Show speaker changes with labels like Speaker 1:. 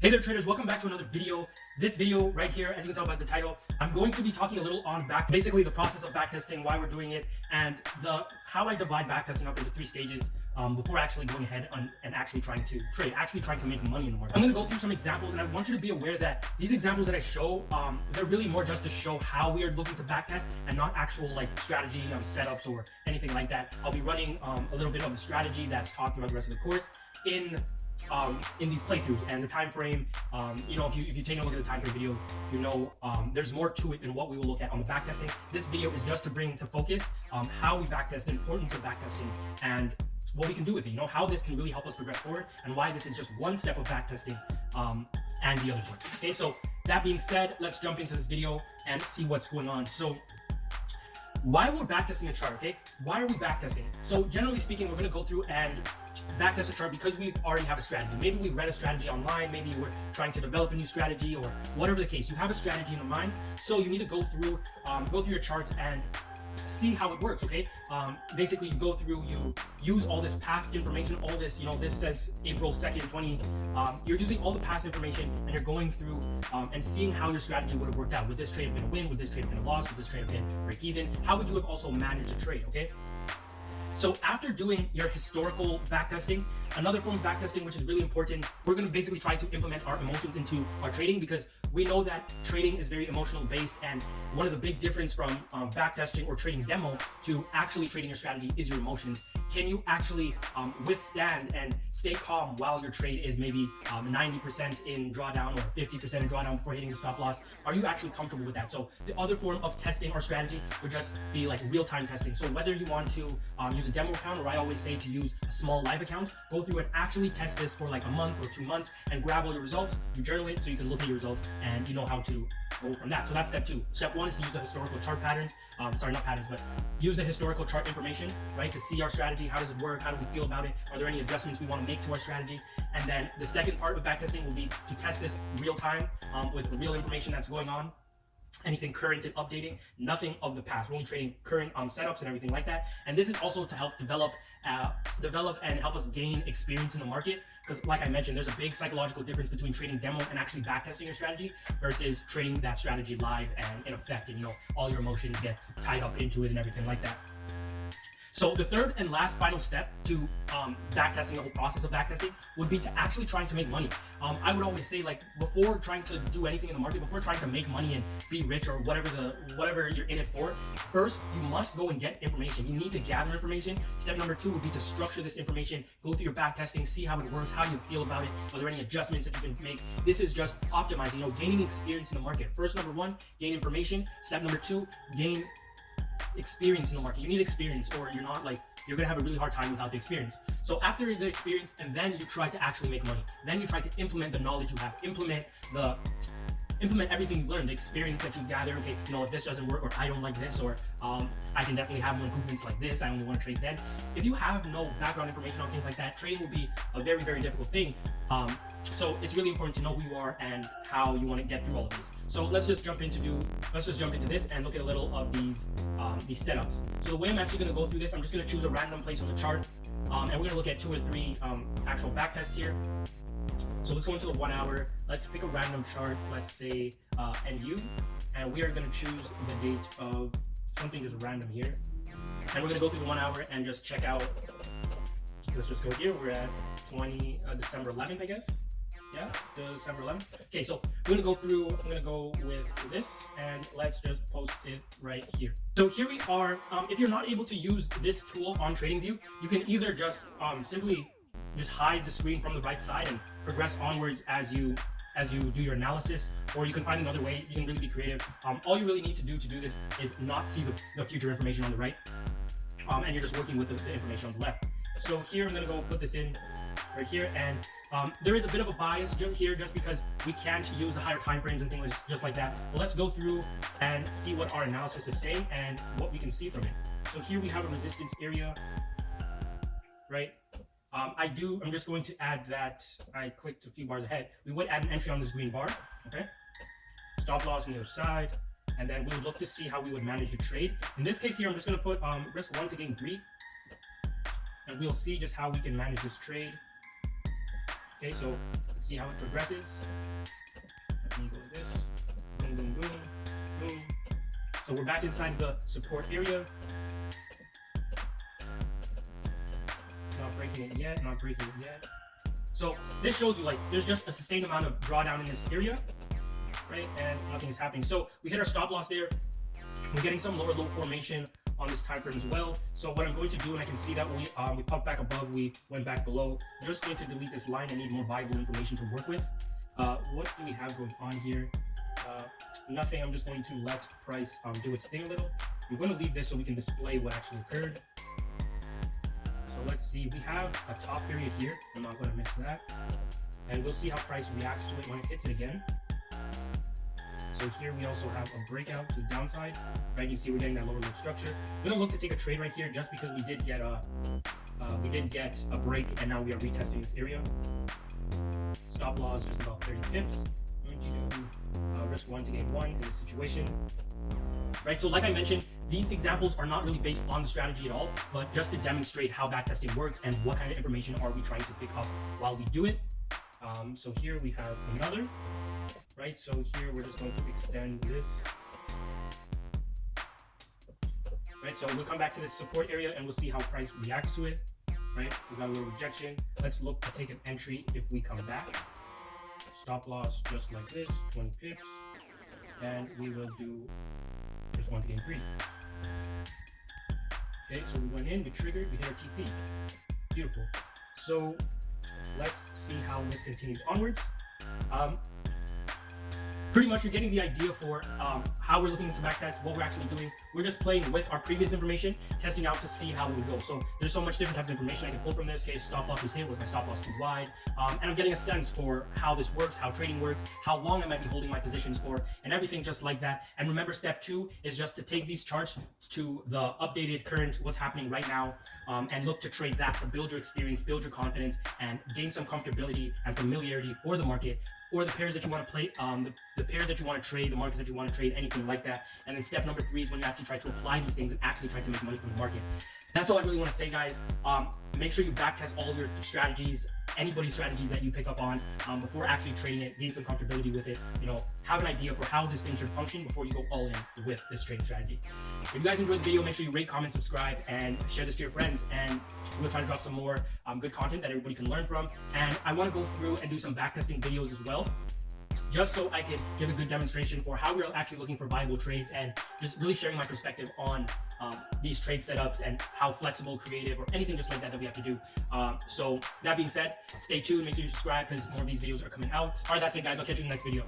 Speaker 1: Hey there traders, welcome back to another video. This video right here, as you can tell by the title, I'm going to be talking a little on basically the process of backtesting, why we're doing it, and how I divide backtesting up into 3 stages before actually going ahead and actually trying to trade, actually trying to make money in the market. I'm going to go through some examples, and I want you to be aware that these examples that I show, they're really more just to show how we are looking to backtest and not actual like strategy setups or anything like that. I'll be running a little bit of the strategy that's taught throughout the rest of the course in these playthroughs and the time frame. If you take a look at the time frame video, there's more to it than what we will look at on the backtesting. This video is just to bring to focus how we backtest, the importance of backtesting, and what we can do with it, how this can really help us progress forward, and why this is just one step of backtesting and the other sorts. Okay, so that being said, let's jump into this video and see what's going on. So why we're backtesting a chart, okay? Why are we backtesting? So generally speaking, we're going to go through and backtest a chart because we already have a strategy. Maybe we've read a strategy online, maybe we're trying to develop a new strategy, or whatever the case. You have a strategy in your mind, so you need to go through your charts and see how it works, okay? Basically, you go through, you use all this past information, all this, this says April 2nd, 20. You're using all the past information, and you're going through and seeing how your strategy would have worked out. Would this trade have been a win? Would this trade have been a loss? Would this trade have been break even? How would you have also managed a trade, okay? So after doing your historical backtesting, another form of backtesting which is really important, we're going to basically try to implement our emotions into our trading, because we know that trading is very emotional based, and one of the big difference from backtesting or trading demo to actually trading your strategy is your emotions. Can you actually withstand and stay calm while your trade is maybe 90% in drawdown or 50% in drawdown before hitting your stop loss? Are you actually comfortable with that? So the other form of testing our strategy would just be like real-time testing. So whether you want to use a demo account, or I always say to use a small live account, go through and actually test this for like a month or 2 months and grab all your results. You journal it so you can look at your results and you know how to go from that. So that's step 2. Step 1 is to use the historical chart patterns. But use the historical chart information, right, to see our strategy. How does it work? How do we feel about it? Are there any adjustments we want to make to our strategy? And then the second part of backtesting will be to test this real time with real information that's going on. Anything current and updating, nothing of the past. We're only trading current setups and everything like that. And this is also to help develop and help us gain experience in the market. Because like I mentioned, there's a big psychological difference between trading demo and actually backtesting your strategy versus trading that strategy live and in effect, and all your emotions get tied up into it and everything like that. So the third and last final step to backtesting, the whole process of backtesting, would be to actually trying to make money. I would always say, like, before trying to do anything in the market, before trying to make money and be rich or whatever you're in it for, first you must go and get information. You need to gather information. Step number 2 would be to structure this information, go through your backtesting, see how it works, how you feel about it, are there any adjustments that you can make. This is just optimizing, gaining experience in the market. First, number 1, gain information. Step number 2, gain experience in the market. You need experience, or you're gonna have a really hard time without the experience. So after the experience, and then you try to actually make money. Then you try to implement the knowledge you have, implement everything you've learned, the experience that you gather. Okay, if this doesn't work, or I don't like this, or I can definitely have more improvements like this. I only want to trade then. If you have no background information on things like that, trading will be a very, very difficult thing. So it's really important to know who you are and how you want to get through all of these. So let's just jump into this and look at a little of these setups. So the way I'm actually going to go through this, I'm just going to choose a random place on the chart, and we're going to look at 2 or 3 actual backtests here. So let's go into the 1 hour. Let's pick a random chart. Let's say NU, and we are going to choose the date of something just random here. And we're going to go through the 1 hour and just check out. Let's just go here. We're at December 11th, I guess. Yeah, December 11th. Okay, so I'm going to go with this, and let's just post it right here. So here we are. If you're not able to use this tool on TradingView, you can either just simply just hide the screen from the right side and progress onwards as you do your analysis, or you can find another way. You can really be creative. All you really need to do this is not see the future information on the right, and you're just working with the information on the left. So here I'm going to go put this in right here, and there is a bit of a bias here just because we can't use the higher time frames and things just like that. But let's go through and see what our analysis is saying and what we can see from it. So here we have a resistance area, right? I'm just going to add that I clicked a few bars ahead. We would add an entry on this green bar, okay? Stop loss on the other side, and then we would look to see how we would manage the trade. In this case here, I'm just going to put risk 1 to gain 3, and we'll see just how we can manage this trade. Okay, so let's see how it progresses. Let me go like this. Boom, boom, boom, boom. So we're back inside the support area. Not breaking it yet, not breaking it yet. So this shows you like there's just a sustained amount of drawdown in this area, right? And nothing is happening. So we hit our stop loss there. We're getting some lower low formation on this time frame as well. So what I'm going to do, and I can see that we popped back above, we went back below. I'm just going to delete this line. I need more viable information to work with. What do we have going on here? Nothing. I'm just going to let price do its thing a little. I'm going to leave this so we can display what actually occurred. So let's see. We have a top period here. I'm not going to mix that. And we'll see how price reacts to it when it hits it again. So here we also have a breakout to the downside, right? You see we're getting that lower low structure. I'm gonna look to take a trade right here just because we did get a break, and now we are retesting this area. Stop loss just about 30 pips. I'm going to do risk 1 to gain 1 in this situation, right? So like I mentioned, these examples are not really based on the strategy at all, but just to demonstrate how backtesting works and what kind of information are we trying to pick up while we do it. So here we have another. Right, so here we're just going to extend this. Right, so we'll come back to this support area and we'll see how price reacts to it. Right, we got a little rejection. Let's look to take an entry if we come back. Stop loss just like this, 20 pips. And we will do just 1 to gain 3. Okay, so we went in, we triggered, we hit our TP. Beautiful. So let's see how this continues onwards. Pretty much you're getting the idea for how we're looking to backtest, what we're actually doing. We're just playing with our previous information, testing out to see how it would go. So there's so much different types of information I can pull from this. Okay, stop loss was hit, was my stop loss too wide? And I'm getting a sense for how this works, how trading works, how long I might be holding my positions for, and everything just like that. And remember, step 2 is just to take these charts to the updated current, what's happening right now, and look to trade that to build your experience, build your confidence, and gain some comfortability and familiarity for the market, or the pairs that you want to play, the pairs that you want to trade, the markets that you want to trade, anything like that. And then step number 3 is when you actually try to apply these things and actually try to make money from the market. That's all I really want to say, guys. Make sure you backtest all your strategies, anybody's strategies that you pick up on before actually trading it. Gain some comfortability with it. You know, have an idea for how this thing should function before you go all in with this trading strategy. If you guys enjoyed the video, make sure you rate, comment, subscribe, and share this to your friends. And we'll try to drop some more good content that everybody can learn from. And I want to go through and do some backtesting videos as well, just so I can give a good demonstration for how we're actually looking for viable trades and just really sharing my perspective on these trade setups and how flexible, creative, or anything just like that we have to do. So that being said, stay tuned, make sure you subscribe because more of these videos are coming out. All right, that's it, guys. I'll catch you in the next video.